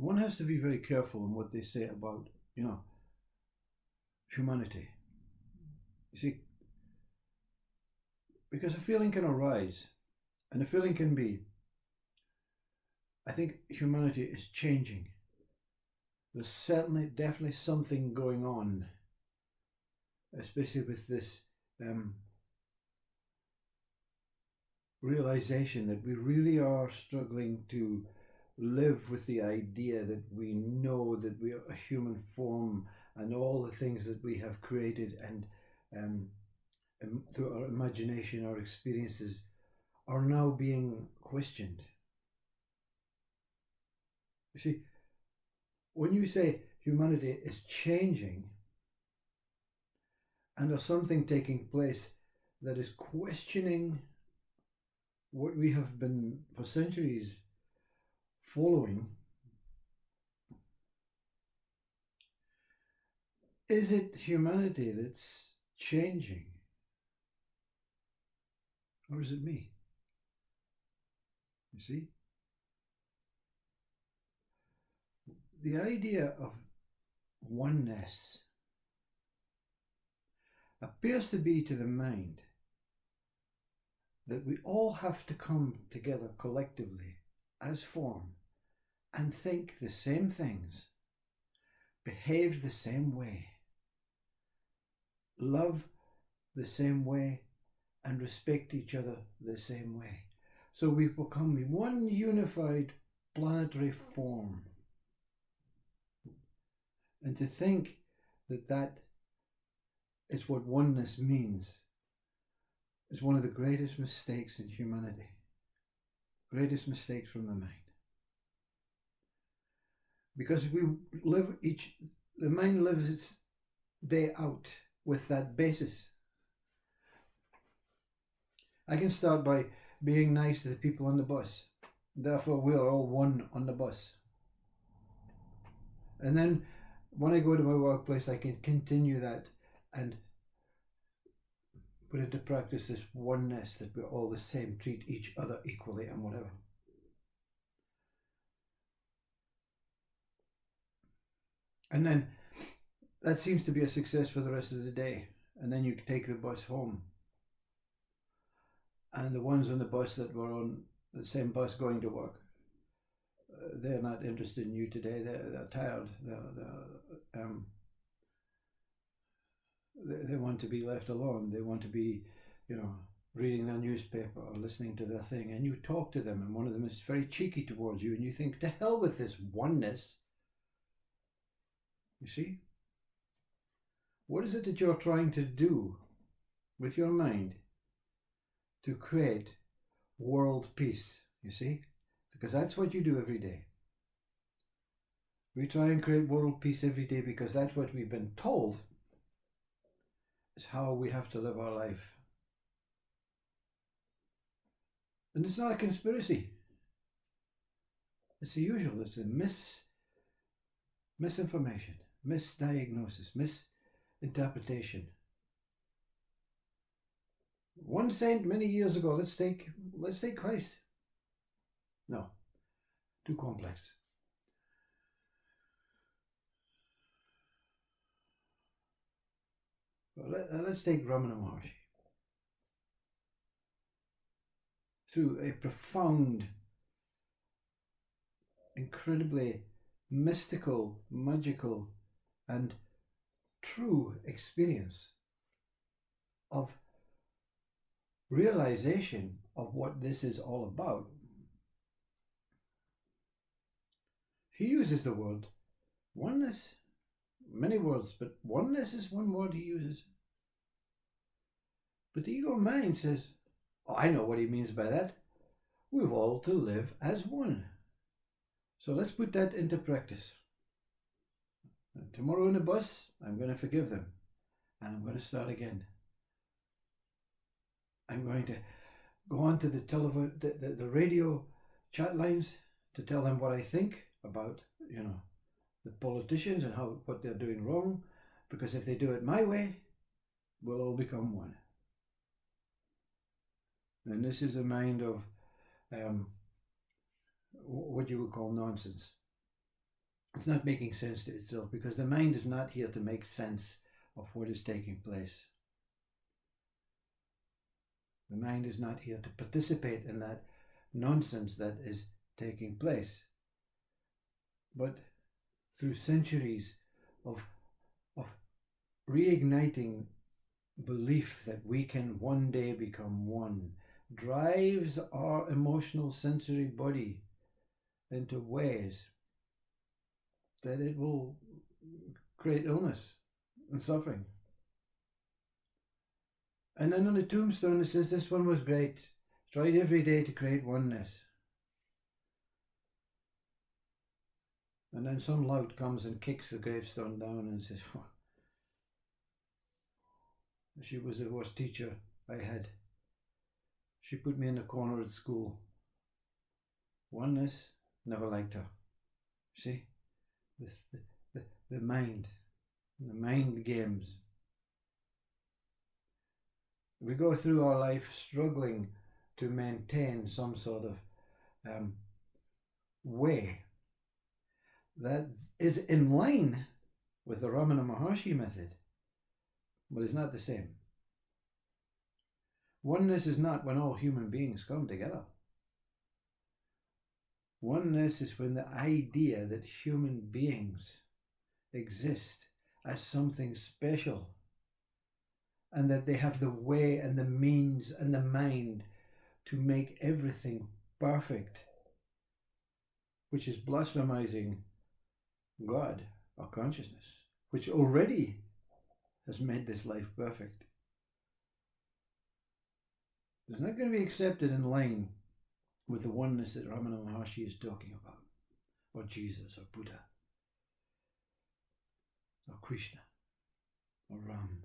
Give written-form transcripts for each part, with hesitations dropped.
one has to be very careful in what they say about, humanity. You see, because a feeling can arise, and a feeling can be, I think humanity is changing. There's certainly, definitely something going on, especially with this realization that we really are struggling to live with the idea that we know that we are a human form and all the things that we have created and through our imagination, our experiences are now being questioned. You see, when you say humanity is changing and there's something taking place that is questioning what we have been for centuries following, is it humanity that's changing? Or is it me? You see? The idea of oneness appears to be to the mind that we all have to come together collectively as form and think the same things, behave the same way, love the same way, and respect each other the same way. So we become one unified planetary form. And to think that that is what oneness means is one of the greatest mistakes in humanity. Greatest mistakes from the mind. Because the mind lives its day out with that basis. I can start by being nice to the people on the bus. Therefore, we are all one on the bus. And then when I go to my workplace, I can continue that and put into practice this oneness that we're all the same, treat each other equally and whatever. And then that seems to be a success for the rest of the day. And then you take the bus home. And the ones on the bus that were on the same bus going to work, they're not interested in you today. They're tired. They want to be left alone. They want to be, reading their newspaper or listening to their thing. And you talk to them, and one of them is very cheeky towards you, and you think, to hell with this oneness. You see? What is it that you're trying to do with your mind to create world peace? You see? Because that's what you do every day. We try and create world peace every day because that's what we've been told is how we have to live our life. And it's not a conspiracy. It's the usual. It's a misinformation, misdiagnosis, misinterpretation. One saint many years ago, let's take Christ. No, too complex. Let's take Ramana Maharshi. Through a profound, incredibly mystical, magical, and true experience of realization of what this is all about. He uses the word oneness, many words, but oneness is one word he uses. But the ego mind says, oh, I know what he means by that. We've all to live as one. So let's put that into practice. And tomorrow in the bus, I'm going to forgive them. And I'm going to start again. I'm going to go on to the radio chat lines to tell them what I think about, the politicians and what they're doing wrong. Because if they do it my way, we'll all become one. And this is a mind of what you would call nonsense. It's not making sense to itself because the mind is not here to make sense of what is taking place. The mind is not here to participate in that nonsense that is taking place. But through centuries of reigniting belief that we can one day become one drives our emotional sensory body into ways that it will create illness and suffering. And then on the tombstone it says, this one was great, tried every day to create oneness. And then some lout comes and kicks the gravestone down and says, oh, she was the worst teacher I had. She put me in the corner at school. Oneness, never liked her. See? The mind games. We go through our life struggling to maintain some sort of way that is in line with the Ramana Maharshi method, but it's not the same. Oneness is not when all human beings come together. Oneness is when the idea that human beings exist as something special and that they have the way and the means and the mind to make everything perfect, which is blasphemizing God or consciousness, which already has made this life perfect. It's not going to be accepted in line with the oneness that Ramana Maharshi is talking about, or Jesus, or Buddha, or Krishna, or Ram.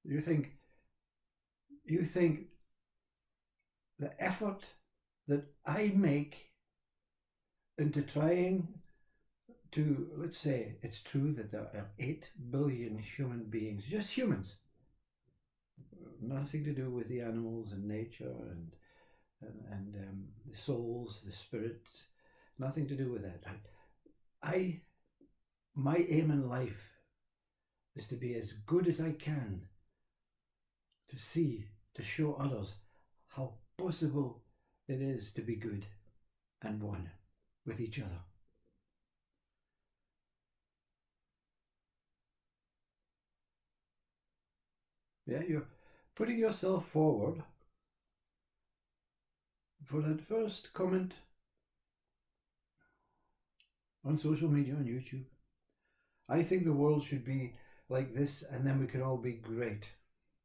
You think the effort that I make into trying to, let's say it's true that there are 8 billion human beings, just humans, nothing to do with the animals and nature and the souls, the spirits, nothing to do with that. My aim in life is to be as good as I can to show others how possible it is to be good and one with each other. Yeah, you're putting yourself forward for that first comment on social media, on YouTube. I think the world should be like this, and then we can all be great.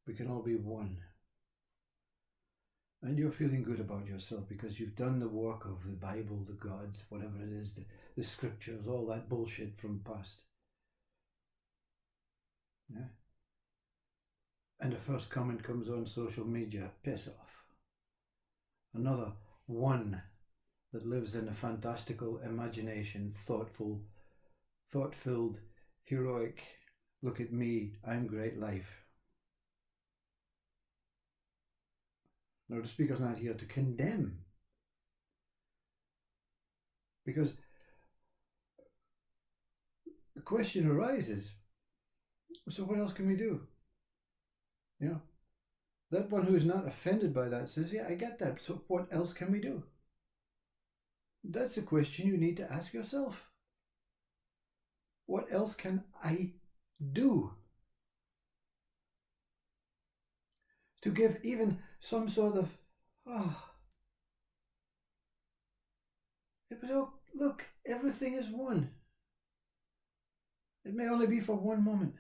We can all be one. And you're feeling good about yourself because you've done the work of the Bible, the gods, whatever it is, the scriptures, all that bullshit from past. Yeah. And the first comment comes on social media, piss off. Another one that lives in a fantastical imagination, thought-filled, heroic, look at me, I'm great life. Now the speaker's not here to condemn, because the question arises, so what else can we do? You know, that one who is not offended by that says, yeah, I get that, so what else can we do? That's a question you need to ask yourself. What else can I do to give even some sort of, look, everything is one. It may only be for one moment,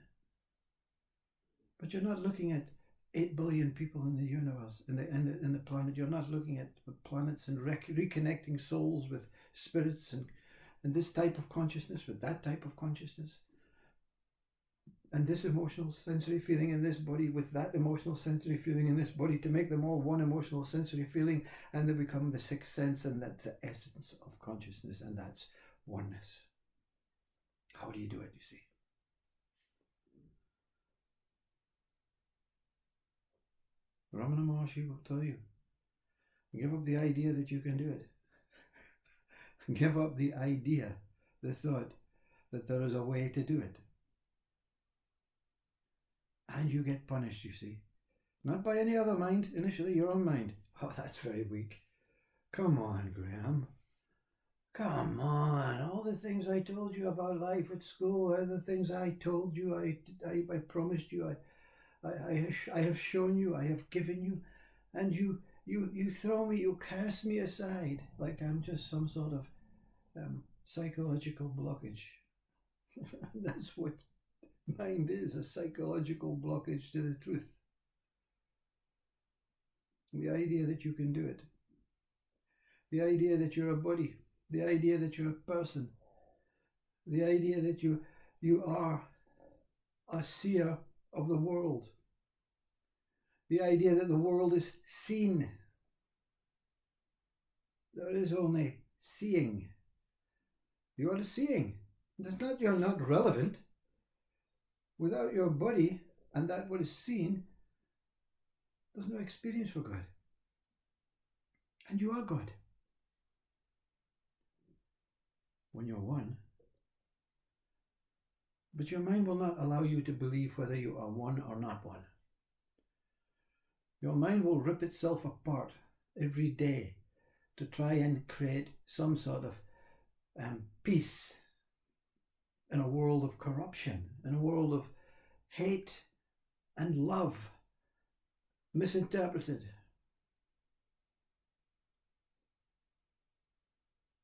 but you're not looking at 8 billion people in the universe, in the planet. You're not looking at the planets and reconnecting souls with spirits and this type of consciousness with that type of consciousness, and this emotional sensory feeling in this body with that emotional sensory feeling in this body, to make them all one emotional sensory feeling, and they become the sixth sense, and that's the essence of consciousness, and that's oneness. How do you do it, you see? Ramana Maharshi will tell you. Give up the idea that you can do it. Give up the idea, the thought that there is a way to do it. And you get punished, you see. Not by any other mind, initially your own mind. Oh, that's very weak. Come on, Graham. Come on. All the things I told you about life at school, all the things I told you, I promised you, I have shown you, I have given you, and you throw me, you cast me aside like I'm just some sort of psychological blockage. That's what mind is, a psychological blockage to the truth. The idea that you can do it. The idea that you're a body. The idea that you're a person. The idea that you are a seer of the world. The idea that the world is seen. There is only seeing. You are seeing. That's not you're not relevant. Without your body and that what is seen, there's no experience for God. And you are God. When you're one. But your mind will not allow you to believe whether you are one or not one. Your mind will rip itself apart every day to try and create some sort of peace in a world of corruption, in a world of hate and love, misinterpreted.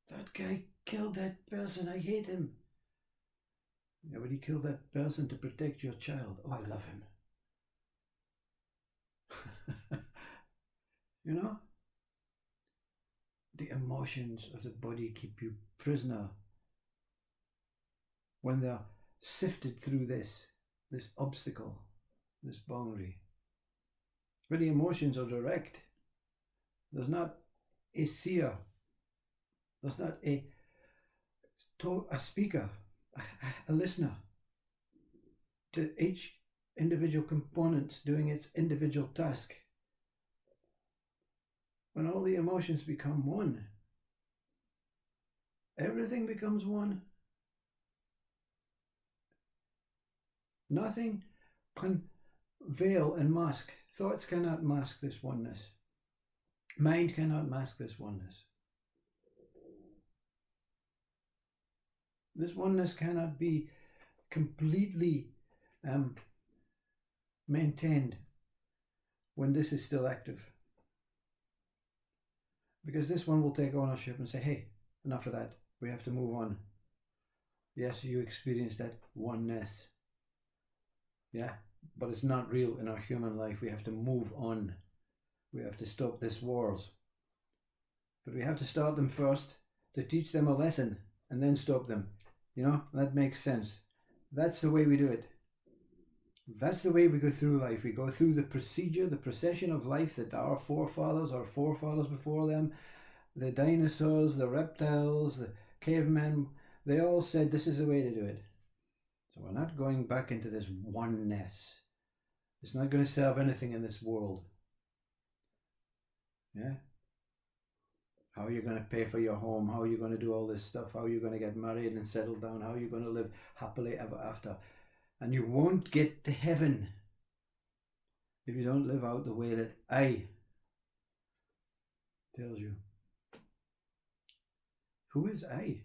That guy killed that person, I hate him. Yeah, but he killed that person to protect your child. Oh, I love him. You know? The emotions of the body keep you prisoner when they're sifted through this obstacle, this boundary. But the emotions are direct. There's not a seer. There's not a speaker, a listener to each individual component doing its individual task. When all the emotions become one, everything becomes one. Nothing can veil and mask. Thoughts cannot mask this oneness. Mind cannot mask this oneness. This oneness cannot be completely maintained when this is still active. Because this one will take ownership and say, hey, enough of that. We have to move on. Yes, you experience that oneness. Yeah, but it's not real in our human life. We have to move on. We have to stop these wars. But we have to start them first to teach them a lesson and then stop them. You know, that makes sense. That's the way we do it. That's the way we go through life. We go through the procedure, the procession of life that our forefathers before them, the dinosaurs, the reptiles, the cavemen, they all said this is the way to do it. So we're not going back into this oneness. It's not going to serve anything in this world. Yeah? How are you going to pay for your home? How are you going to do all this stuff? How are you going to get married and settle down? How are you going to live happily ever after? And you won't get to heaven if you don't live out the way that I tells you. Who is I?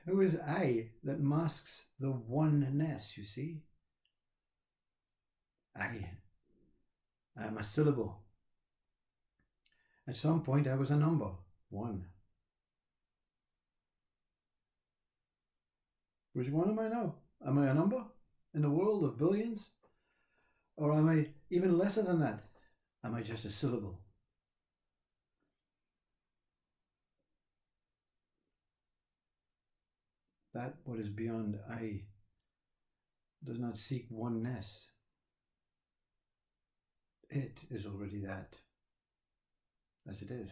Who is I that masks the oneness, you see? I am a syllable. At some point I was a number, 1. Which one am I now? Am I a number in the world of billions? Or am I even lesser than that? Am I just a syllable? That what is beyond I does not seek oneness. It is already that, as it is.